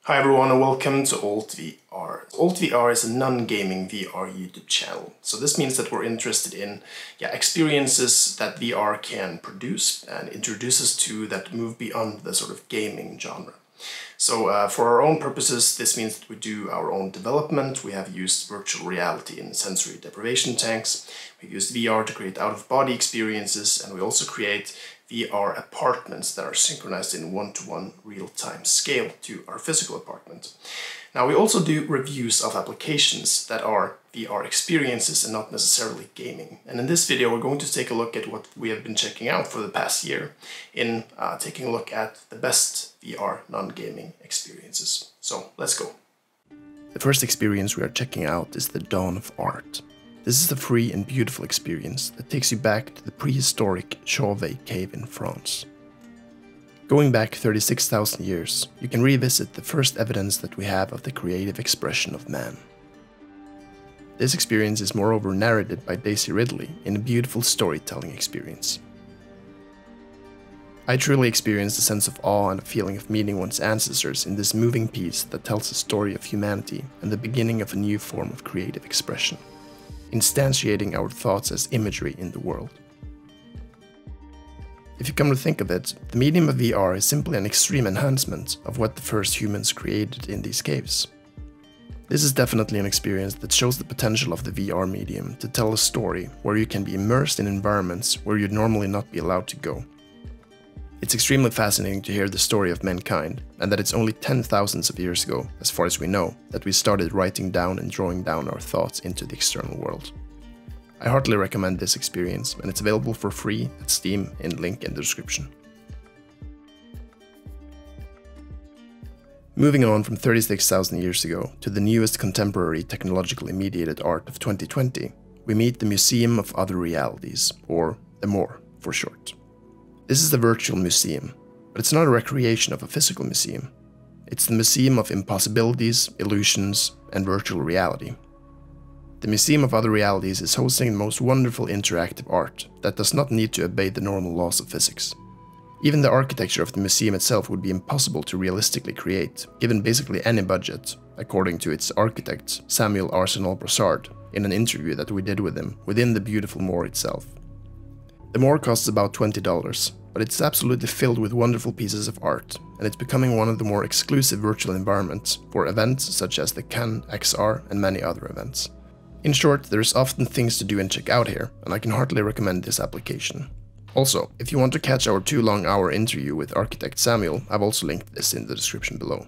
Hi everyone and welcome to AltVR. AltVR is a non-gaming VR YouTube channel. So this means that we're interested in experiences that VR can produce and introduce us to that move beyond the sort of gaming genre. So for our own purposes, this means that we do our own development. We have used virtual reality in sensory deprivation tanks. We've used VR to create out-of-body experiences, and we also create VR apartments that are synchronized in one-to-one real-time scale to our physical apartment. Now we also do reviews of applications that are VR experiences and not necessarily gaming. And in this video we're going to take a look at what we have been checking out for the past year in taking a look at the best VR non-gaming experiences. So let's go. The first experience we are checking out is the Dawn of Art. This is a free and beautiful experience that takes you back to the prehistoric Chauvet cave in France. Going back 36,000 years, you can revisit the first evidence that we have of the creative expression of man. This experience is moreover narrated by Daisy Ridley in a beautiful storytelling experience. I truly experienced a sense of awe and a feeling of meeting one's ancestors in this moving piece that tells the story of humanity and the beginning of a new form of creative expression, instantiating our thoughts as imagery in the world. If you come to think of it, the medium of VR is simply an extreme enhancement of what the first humans created in these caves. This is definitely an experience that shows the potential of the VR medium to tell a story where you can be immersed in environments where you'd normally not be allowed to go. It's extremely fascinating to hear the story of mankind, and that it's only 10,000s of years ago, as far as we know, that we started writing down and drawing down our thoughts into the external world. I heartily recommend this experience, and it's available for free at Steam in link in the description. Moving on from 36,000 years ago to the newest contemporary technologically mediated art of 2020, we meet the Museum of Other Realities, or the MORE for short. This is the virtual museum, but it's not a recreation of a physical museum. It's the museum of impossibilities, illusions, and virtual reality. The Museum of Other Realities is hosting the most wonderful interactive art that does not need to obey the normal laws of physics. Even the architecture of the museum itself would be impossible to realistically create, given basically any budget, according to its architect, Samuel Arsenault-Brossard, in an interview that we did with him within the beautiful MORE itself. The MORE costs about $20, but it's absolutely filled with wonderful pieces of art, and it's becoming one of the more exclusive virtual environments for events such as the Cannes XR and many other events. In short, there's often things to do and check out here, and I can heartily recommend this application. Also, if you want to catch our 2-long-hour interview with architect Samuel, I've also linked this in the description below.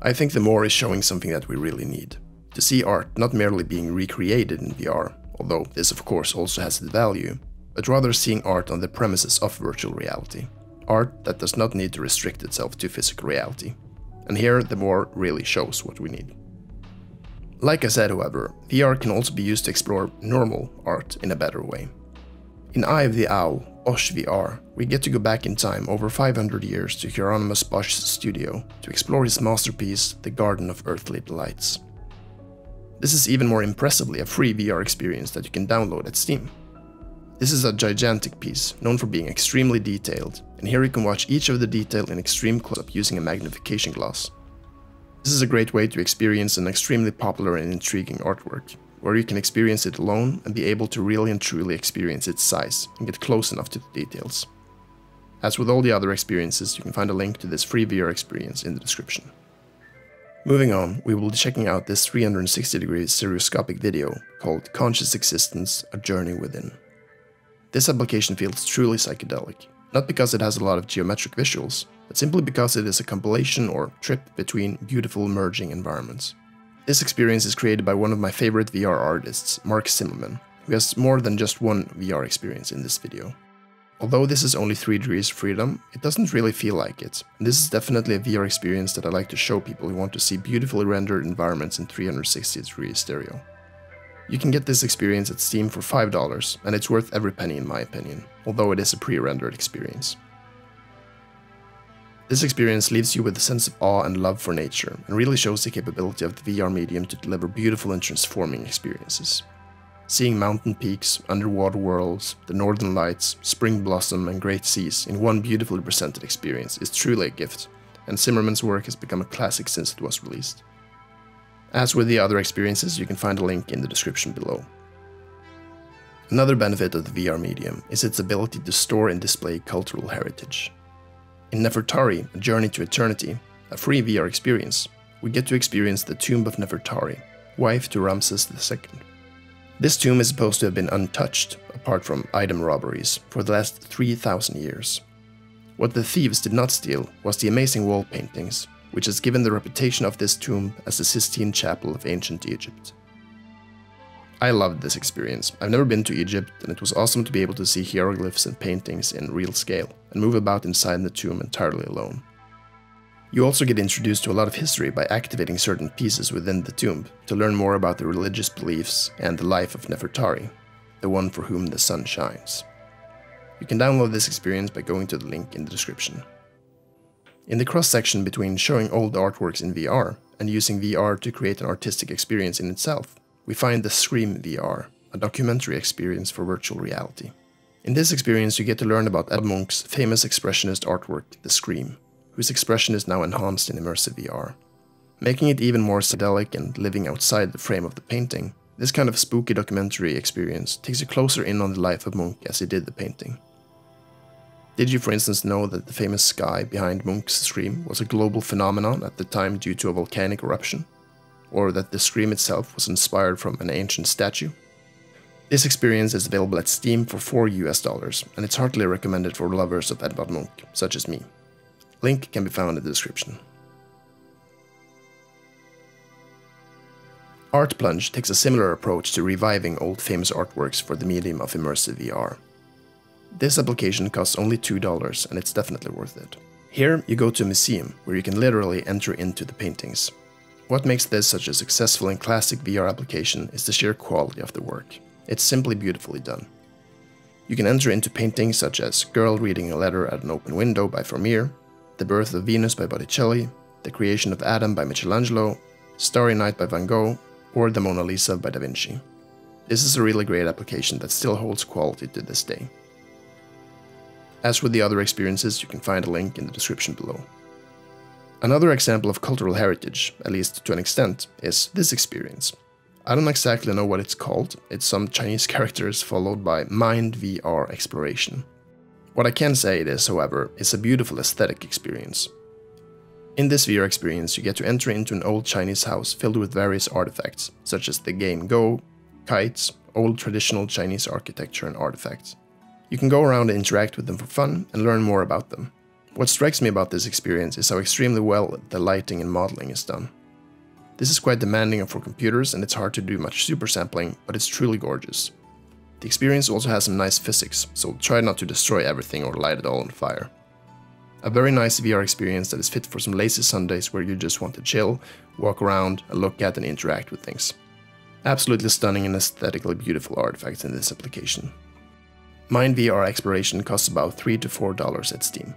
I think the MORE is showing something that we really need. To see art not merely being recreated in VR, although this of course also has its value, but rather seeing art on the premises of virtual reality. Art that does not need to restrict itself to physical reality. And here the MORE really shows what we need. Like I said, however, VR can also be used to explore normal art in a better way. In Eye of the Owl, Bosch VR, we get to go back in time over 500 years to Hieronymus Bosch's studio to explore his masterpiece, The Garden of Earthly Delights. This is even more impressively a free VR experience that you can download at Steam. This is a gigantic piece, known for being extremely detailed, and here you can watch each of the detail in extreme close-up using a magnification glass. This is a great way to experience an extremely popular and intriguing artwork, where you can experience it alone and be able to really and truly experience its size and get close enough to the details. As with all the other experiences, you can find a link to this free VR experience in the description. Moving on, we will be checking out this 360-degree stereoscopic video called Conscious Existence: A Journey Within. This application feels truly psychedelic, not because it has a lot of geometric visuals, but simply because it is a compilation or trip between beautiful merging environments. This experience is created by one of my favorite VR artists, Mark Zimmerman, who has more than just one VR experience in this video. Although this is only 3 degrees of freedom, it doesn't really feel like it, and this is definitely a VR experience that I like to show people who want to see beautifully rendered environments in 360-degree stereo. You can get this experience at Steam for $5, and it's worth every penny in my opinion, although it is a pre-rendered experience. This experience leaves you with a sense of awe and love for nature, and really shows the capability of the VR medium to deliver beautiful and transforming experiences. Seeing mountain peaks, underwater worlds, the northern lights, spring blossom and great seas in one beautifully presented experience is truly a gift, and Zimmerman's work has become a classic since it was released. As with the other experiences, you can find a link in the description below. Another benefit of the VR medium is its ability to store and display cultural heritage. In Nefertari, A Journey to Eternity, a free VR experience, we get to experience the tomb of Nefertari, wife to Ramses II. This tomb is supposed to have been untouched, apart from item robberies, for the last 3,000 years. What the thieves did not steal was the amazing wall paintings, which has given the reputation of this tomb as the Sistine Chapel of ancient Egypt. I loved this experience. I've never been to Egypt, and it was awesome to be able to see hieroglyphs and paintings in real scale, and move about inside the tomb entirely alone. You also get introduced to a lot of history by activating certain pieces within the tomb to learn more about the religious beliefs and the life of Nefertari, the one for whom the sun shines. You can download this experience by going to the link in the description. In the cross-section between showing old artworks in VR and using VR to create an artistic experience in itself, we find the Scream VR, a documentary experience for virtual reality. In this experience you get to learn about Ed Munch's famous expressionist artwork, The Scream, whose expression is now enhanced in immersive VR. Making it even more psychedelic and living outside the frame of the painting, this kind of spooky documentary experience takes you closer in on the life of Munch as he did the painting. Did you, for instance, know that the famous sky behind Munch's Scream was a global phenomenon at the time due to a volcanic eruption? Or that the Scream itself was inspired from an ancient statue? This experience is available at Steam for $4 and it's heartily recommended for lovers of Edvard Munch, such as me. Link can be found in the description. Plunge takes a similar approach to reviving old famous artworks for the medium of immersive VR. This application costs only $2 and it's definitely worth it. Here you go to a museum where you can literally enter into the paintings. What makes this such a successful and classic VR application is the sheer quality of the work. It's simply beautifully done. You can enter into paintings such as Girl Reading a Letter at an Open Window by Vermeer, The Birth of Venus by Botticelli, The Creation of Adam by Michelangelo, Starry Night by Van Gogh, or The Mona Lisa by Da Vinci. This is a really great application that still holds quality to this day. As with the other experiences, you can find a link in the description below. Another example of cultural heritage, at least to an extent, is this experience. I don't exactly know what it's called. It's some Chinese characters followed by Mind VR exploration. What I can say it is, however, is a beautiful aesthetic experience. In this VR experience, you get to enter into an old Chinese house filled with various artifacts, such as the game Go, kites, old traditional Chinese architecture and artifacts. You can go around and interact with them for fun and learn more about them. What strikes me about this experience is how extremely well the lighting and modeling is done. This is quite demanding for computers and it's hard to do much super sampling, but it's truly gorgeous. The experience also has some nice physics, so try not to destroy everything or light it all on fire. A very nice VR experience that is fit for some lazy Sundays where you just want to chill, walk around, and look at and interact with things. Absolutely stunning and aesthetically beautiful artifacts in this application. Mind VR exploration costs about $3 to $4 at Steam.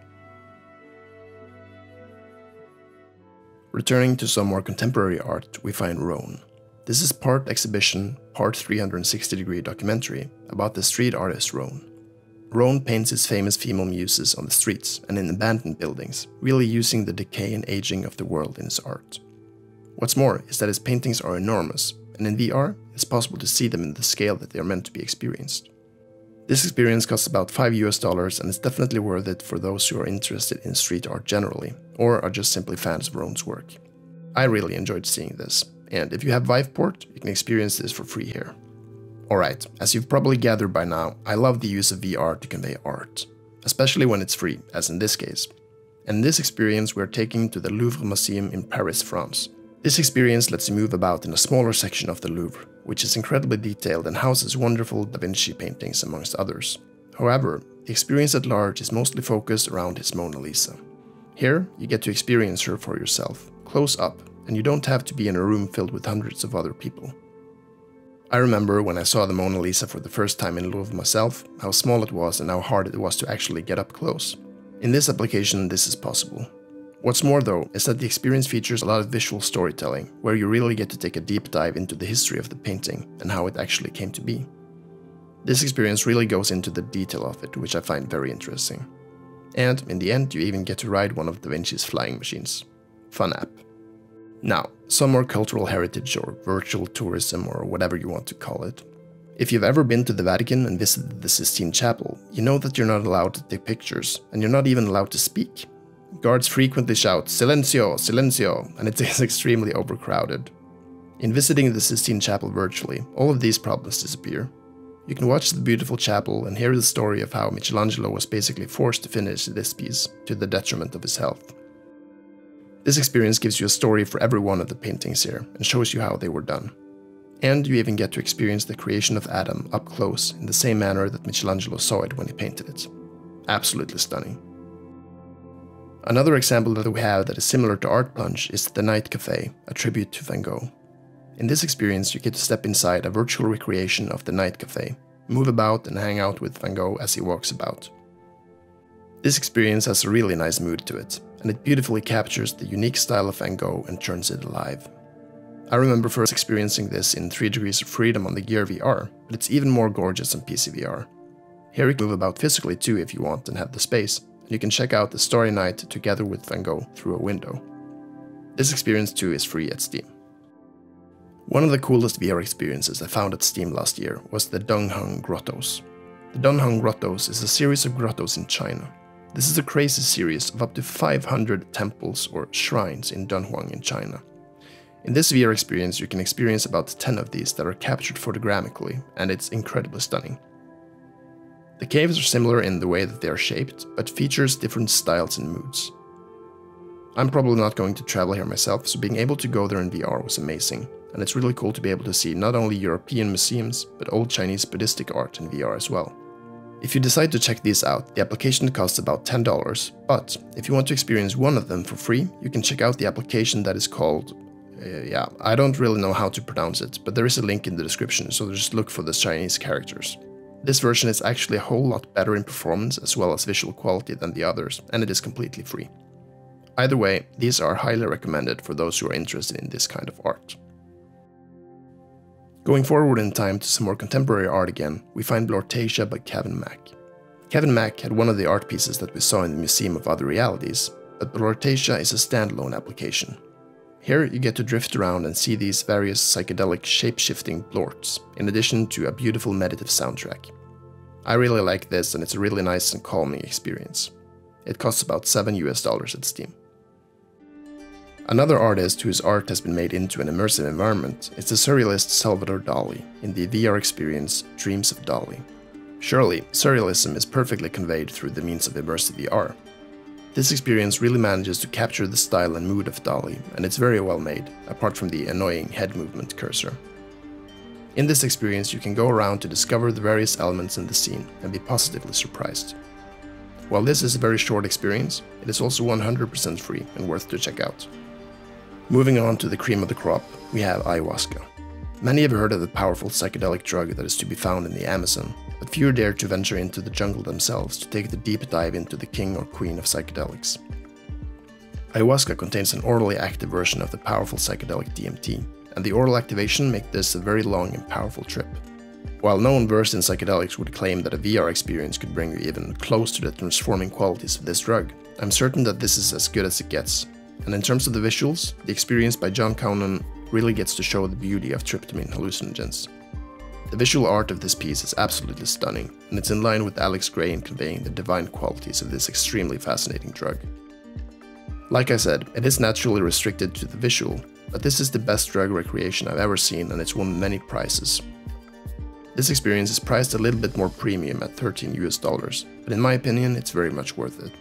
Returning to some more contemporary art, we find Rone. This is part exhibition, part 360-degree documentary about the street artist Rone. Rone paints his famous female muses on the streets and in abandoned buildings, really using the decay and aging of the world in his art. What's more is that his paintings are enormous, and in VR, it's possible to see them in the scale that they are meant to be experienced. This experience costs about $5 and is definitely worth it for those who are interested in street art generally, or are just simply fans of Rone's work. I really enjoyed seeing this, and if you have Vive port, you can experience this for free here. Alright, as you've probably gathered by now, I love the use of VR to convey art, especially when it's free, as in this case. And in this experience we are taking to the Louvre Museum in Paris, France. This experience lets you move about in a smaller section of the Louvre, which is incredibly detailed and houses wonderful Da Vinci paintings amongst others. However, the experience at large is mostly focused around his Mona Lisa. Here, you get to experience her for yourself, close up, and you don't have to be in a room filled with hundreds of other people. I remember when I saw the Mona Lisa for the first time in Louvre myself, how small it was and how hard it was to actually get up close. In this application, this is possible. What's more though, is that the experience features a lot of visual storytelling, where you really get to take a deep dive into the history of the painting and how it actually came to be. This experience really goes into the detail of it, which I find very interesting. And in the end, you even get to ride one of Da Vinci's flying machines. Fun app. Now, some more cultural heritage or virtual tourism or whatever you want to call it. If you've ever been to the Vatican and visited the Sistine Chapel, you know that you're not allowed to take pictures, and you're not even allowed to speak. Guards frequently shout, "Silencio, silencio," and it is extremely overcrowded. In visiting the Sistine Chapel virtually, all of these problems disappear. You can watch the beautiful chapel and hear the story of how Michelangelo was basically forced to finish this piece to the detriment of his health. This experience gives you a story for every one of the paintings here and shows you how they were done. And you even get to experience the creation of Adam up close in the same manner that Michelangelo saw it when he painted it. Absolutely stunning. Another example that we have that is similar to Art Plunge is the Night Cafe, a tribute to Van Gogh. In this experience, you get to step inside a virtual recreation of the Night Cafe, move about and hang out with Van Gogh as he walks about. This experience has a really nice mood to it, and it beautifully captures the unique style of Van Gogh and turns it alive. I remember first experiencing this in 3 Degrees of Freedom on the Gear VR, but it's even more gorgeous on PCVR. Here you can move about physically too if you want and have the space, and you can check out the Starry Night together with Van Gogh through a window. This experience too is free at Steam. One of the coolest VR experiences I found at Steam last year was the Dunhuang Grottos. The Dunhuang Grottos is a series of grottos in China. This is a crazy series of up to 500 temples or shrines in Dunhuang in China. In this VR experience you can experience about 10 of these that are captured photogramically, and it's incredibly stunning. The caves are similar in the way that they are shaped, but features different styles and moods. I'm probably not going to travel here myself, so being able to go there in VR was amazing, and it's really cool to be able to see not only European museums, but old Chinese Buddhistic art in VR as well. If you decide to check these out, the application costs about $10, but if you want to experience one of them for free, you can check out the application that is called... I don't really know how to pronounce it, but there is a link in the description, so just look for the Chinese characters. This version is actually a whole lot better in performance as well as visual quality than the others, and it is completely free. Either way, these are highly recommended for those who are interested in this kind of art. Going forward in time to some more contemporary art again, we find Blortasia by Kevin Mack. Kevin Mack had one of the art pieces that we saw in the Museum of Other Realities, but Blortasia is a standalone application. Here you get to drift around and see these various psychedelic shape-shifting blorts, in addition to a beautiful meditative soundtrack. I really like this, and it's a really nice and calming experience. It costs about $7 at Steam. Another artist whose art has been made into an immersive environment is the surrealist Salvador Dali in the VR experience Dreams of Dali. Surely, surrealism is perfectly conveyed through the means of immersive VR. This experience really manages to capture the style and mood of Dali, and it's very well made, apart from the annoying head movement cursor. In this experience you can go around to discover the various elements in the scene and be positively surprised. While this is a very short experience, it is also 100% free and worth to check out. Moving on to the cream of the crop, we have Ayahuasca. Many have heard of the powerful psychedelic drug that is to be found in the Amazon, but few dare to venture into the jungle themselves to take the deep dive into the king or queen of psychedelics. Ayahuasca contains an orally active version of the powerful psychedelic DMT, and the oral activation makes this a very long and powerful trip. While no one versed in psychedelics would claim that a VR experience could bring you even close to the transforming qualities of this drug, I'm certain that this is as good as it gets. And in terms of the visuals, the experience by John Conan really gets to show the beauty of tryptamine hallucinogens. The visual art of this piece is absolutely stunning, and it's in line with Alex Gray in conveying the divine qualities of this extremely fascinating drug. Like I said, it is naturally restricted to the visual, but this is the best drug recreation I've ever seen, and it's won many prizes. This experience is priced a little bit more premium at $13, but in my opinion it's very much worth it.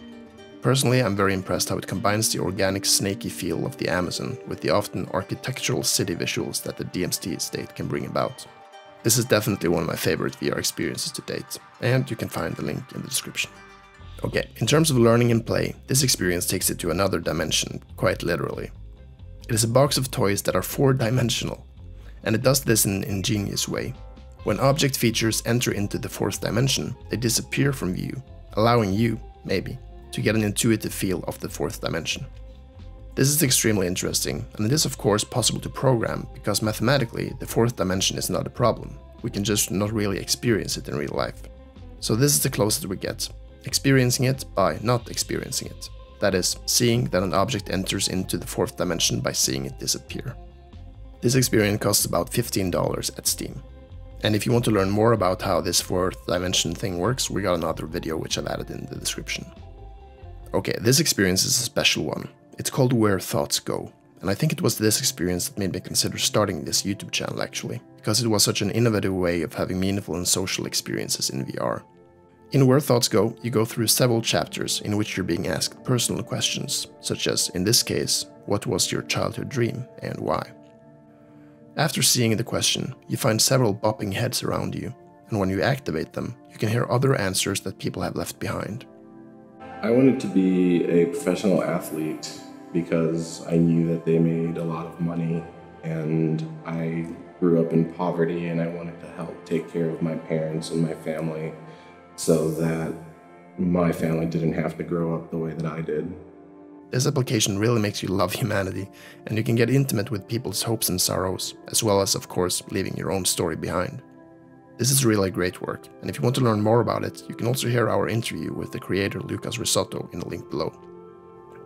Personally, I'm very impressed how it combines the organic snaky feel of the Amazon with the often architectural city visuals that the DMT estate can bring about. This is definitely one of my favorite VR experiences to date, and you can find the link in the description. Okay, in terms of learning and play, this experience takes it to another dimension, quite literally. It is a box of toys that are 4-dimensional, and it does this in an ingenious way. When object features enter into the 4th dimension, they disappear from view, allowing you, maybe, to get an intuitive feel of the 4th dimension. This is extremely interesting, and it is of course possible to program, because mathematically the 4th dimension is not a problem, we can just not really experience it in real life. So this is the closest we get, experiencing it by not experiencing it. That is, seeing that an object enters into the fourth dimension by seeing it disappear. This experience costs about $15 at Steam. And if you want to learn more about how this fourth dimension thing works, we got another video which I've added in the description. Okay, this experience is a special one. It's called Where Thoughts Go. And I think it was this experience that made me consider starting this YouTube channel actually, because it was such an innovative way of having meaningful and social experiences in VR. In Where Thoughts Go, you go through several chapters in which you're being asked personal questions, such as, in this case, what was your childhood dream and why? After seeing the question, you find several bopping heads around you, and when you activate them, you can hear other answers that people have left behind. I wanted to be a professional athlete because I knew that they made a lot of money, and I grew up in poverty, and I wanted to help take care of my parents and my family so that my family didn't have to grow up the way that I did. This application really makes you love humanity, and you can get intimate with people's hopes and sorrows, as well as, of course, leaving your own story behind. This is really great work, and if you want to learn more about it, you can also hear our interview with the creator Lucas Risotto in the link below.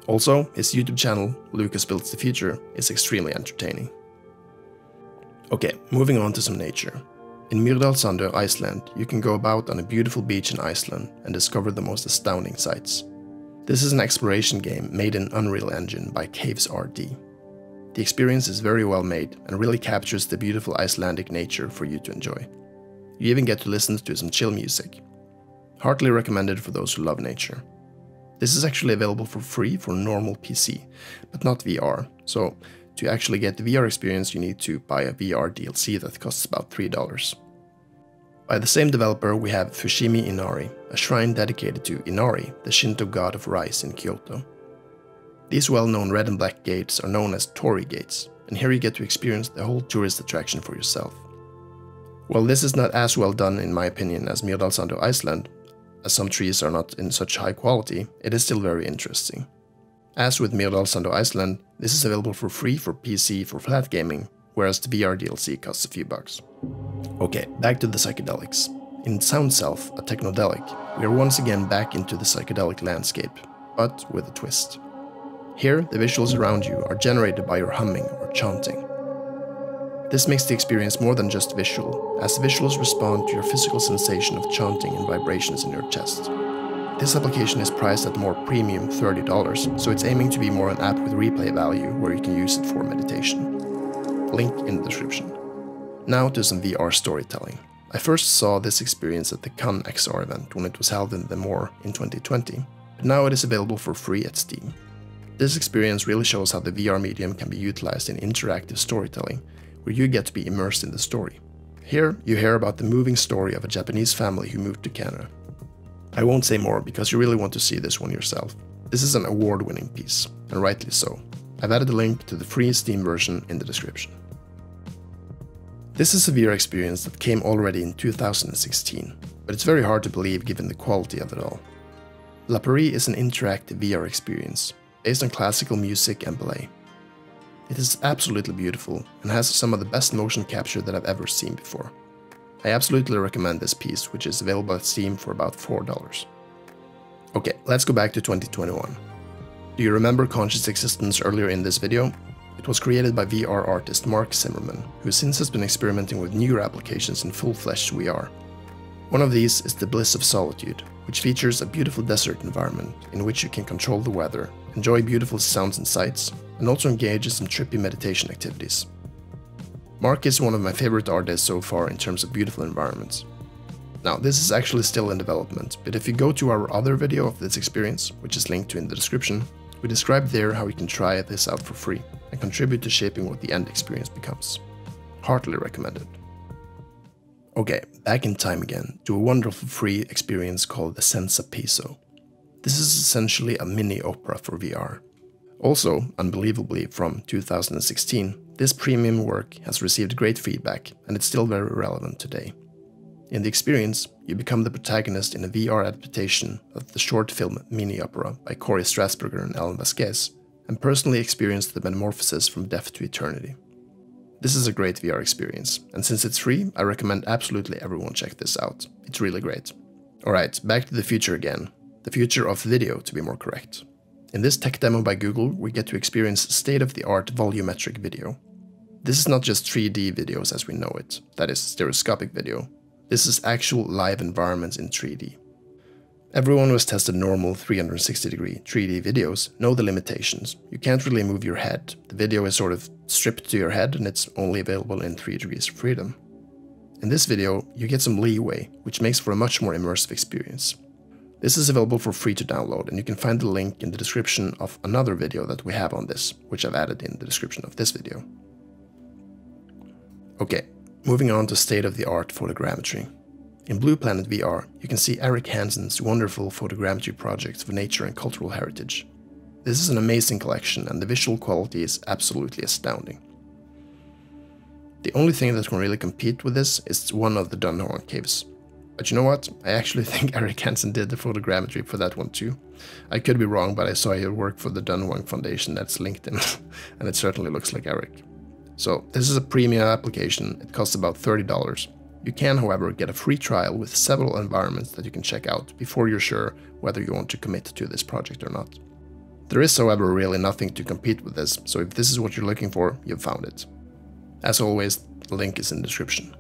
Also, his YouTube channel, Lucas Builds the Future, is extremely entertaining. Okay, moving on to some nature. In Myrdalssandur, Iceland, you can go about on a beautiful beach in Iceland and discover the most astounding sights. This is an exploration game made in Unreal Engine by Caves RD. The experience is very well made and really captures the beautiful Icelandic nature for you to enjoy. You even get to listen to some chill music. Heartily recommended for those who love nature. This is actually available for free for normal PC, but not VR, so to actually get the VR experience you need to buy a VR DLC that costs about $3. By the same developer we have Fushimi Inari, a shrine dedicated to Inari, the Shinto god of rice in Kyoto. These well-known red and black gates are known as torii gates, and here you get to experience the whole tourist attraction for yourself. While this is not as well done in my opinion as Myrdalssandur Iceland, as some trees are not in such high quality, it is still very interesting. As with Myrdalssandur Iceland, this is available for free for PC for flat gaming, whereas the VR DLC costs a few bucks. Okay, back to the psychedelics. In SoundSelf, a Technodelic, we are once again back into the psychedelic landscape, but with a twist. Here, the visuals around you are generated by your humming or chanting. This makes the experience more than just visual, as the visuals respond to your physical sensation of chanting and vibrations in your chest. This application is priced at more premium $30, so it's aiming to be more an app with replay value where you can use it for meditation. Link in the description. Now to some VR storytelling. I first saw this experience at the Cannes XR event when it was held in the Moor in 2020, but now it is available for free at Steam. This experience really shows how the VR medium can be utilized in interactive storytelling, where you get to be immersed in the story. Here, you hear about the moving story of a Japanese family who moved to Canada. I won't say more because you really want to see this one yourself. This is an award-winning piece, and rightly so. I've added a link to the free Steam version in the description. This is a VR experience that came already in 2016, but it's very hard to believe given the quality of it all. Peri is an interactive VR experience, based on classical music and ballet. It is absolutely beautiful and has some of the best motion capture that I've ever seen before. I absolutely recommend this piece, which is available at Steam for about $4. Okay, let's go back to 2021. Do you remember Conscious Existence earlier in this video? It was created by VR artist Mark Zimmerman, who since has been experimenting with newer applications in full-fledged VR. One of these is the Bliss of Solitude, which features a beautiful desert environment in which you can control the weather, enjoy beautiful sounds and sights, and also engage in some trippy meditation activities. Mark is one of my favorite artists so far in terms of beautiful environments. Now, this is actually still in development, but if you go to our other video of this experience, which is linked to in the description, we describe there how you can try this out for free and contribute to shaping what the end experience becomes. Heartily recommended. Okay, back in time again to a wonderful free experience called the Senza Peso. This is essentially a mini opera for VR. Also, unbelievably from 2016, this premium work has received great feedback and it's still very relevant today. In the experience, you become the protagonist in a VR adaptation of the short film mini opera by Corey Strasburger and Alan Vasquez, and personally experience the metamorphosis from death to eternity. This is a great VR experience, and since it's free, I recommend absolutely everyone check this out. It's really great. Alright, back to the future again. The future of video, to be more correct. In this tech demo by Google, we get to experience state-of-the-art volumetric video. This is not just 3D videos as we know it, that is stereoscopic video. This is actual live environments in 3D. Everyone who has tested normal 360-degree 3D videos know the limitations. You can't really move your head. The video is sort of stripped to your head and it's only available in 3 degrees of freedom. In this video, you get some leeway, which makes for a much more immersive experience. This is available for free to download, and you can find the link in the description of another video that we have on this, which I've added in the description of this video. Okay, moving on to state-of-the-art photogrammetry. In Blueplanet VR, you can see Eric Hansen's wonderful photogrammetry projects of nature and cultural heritage. This is an amazing collection, and the visual quality is absolutely astounding. The only thing that can really compete with this is one of the Dunhuang caves. But you know what? I actually think Eric Hansen did the photogrammetry for that one too. I could be wrong, but I saw he worked for the Dunhuang Foundation that's linked in, and it certainly looks like Eric. So this is a premium application. It costs about $30. You can, however, get a free trial with several environments that you can check out before you're sure whether you want to commit to this project or not. There is, however, really nothing to compete with this, so if this is what you're looking for, you've found it. As always, the link is in the description.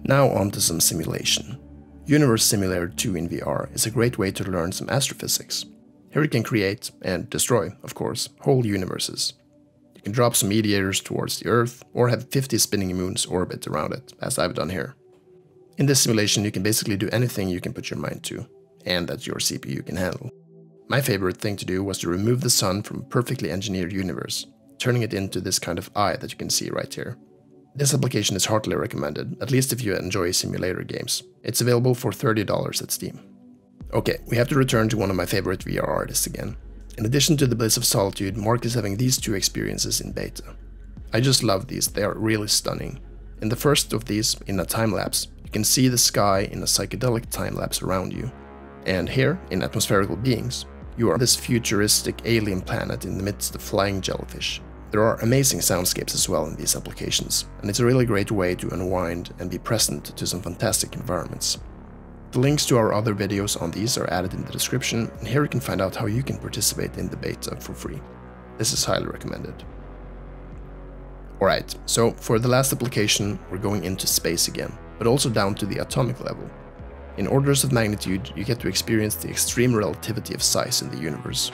Now on to some simulation. Universe Simulator 2 in VR is a great way to learn some astrophysics. Here you can create, and destroy, of course, whole universes. You can drop some meteors towards the Earth, or have 50 spinning moons orbit around it, as I've done here. In this simulation you can basically do anything you can put your mind to, and that your CPU can handle. My favorite thing to do was to remove the sun from a perfectly engineered universe, turning it into this kind of eye that you can see right here. This application is heartily recommended, at least if you enjoy simulator games. It's available for $30 at Steam. Okay, we have to return to one of my favorite VR artists again. In addition to the Bliss of Solitude, Mark is having these two experiences in beta. I just love these, they are really stunning. In the first of these, in A Timelapse, you can see the sky in a psychedelic time-lapse around you. And here, in Atmospherical Beings, you are this futuristic alien planet in the midst of flying jellyfish. There are amazing soundscapes as well in these applications, and it's a really great way to unwind and be present to some fantastic environments. The links to our other videos on these are added in the description, and here you can find out how you can participate in the beta for free. This is highly recommended. Alright, so for the last application we're going into space again, but also down to the atomic level. In orders of magnitude, you get to experience the extreme relativity of size in the universe.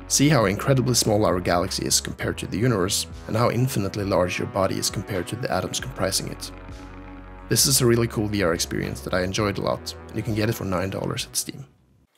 See how incredibly small our galaxy is compared to the universe, and how infinitely large your body is compared to the atoms comprising it. This is a really cool VR experience that I enjoyed a lot, and you can get it for $9 at Steam.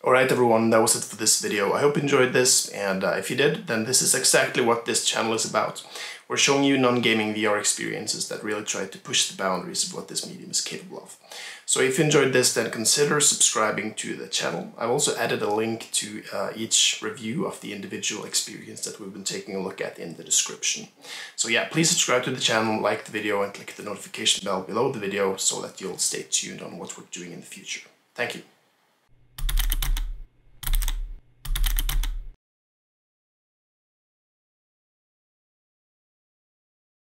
Alright everyone, that was it for this video. I hope you enjoyed this, and if you did, then this is exactly what this channel is about. We're showing you non-gaming VR experiences that really try to push the boundaries of what this medium is capable of. So if you enjoyed this, then consider subscribing to the channel. I've also added a link to each review of the individual experience that we've been taking a look at in the description. So yeah, please subscribe to the channel, like the video, and click the notification bell below the video so that you'll stay tuned on what we're doing in the future. Thank you.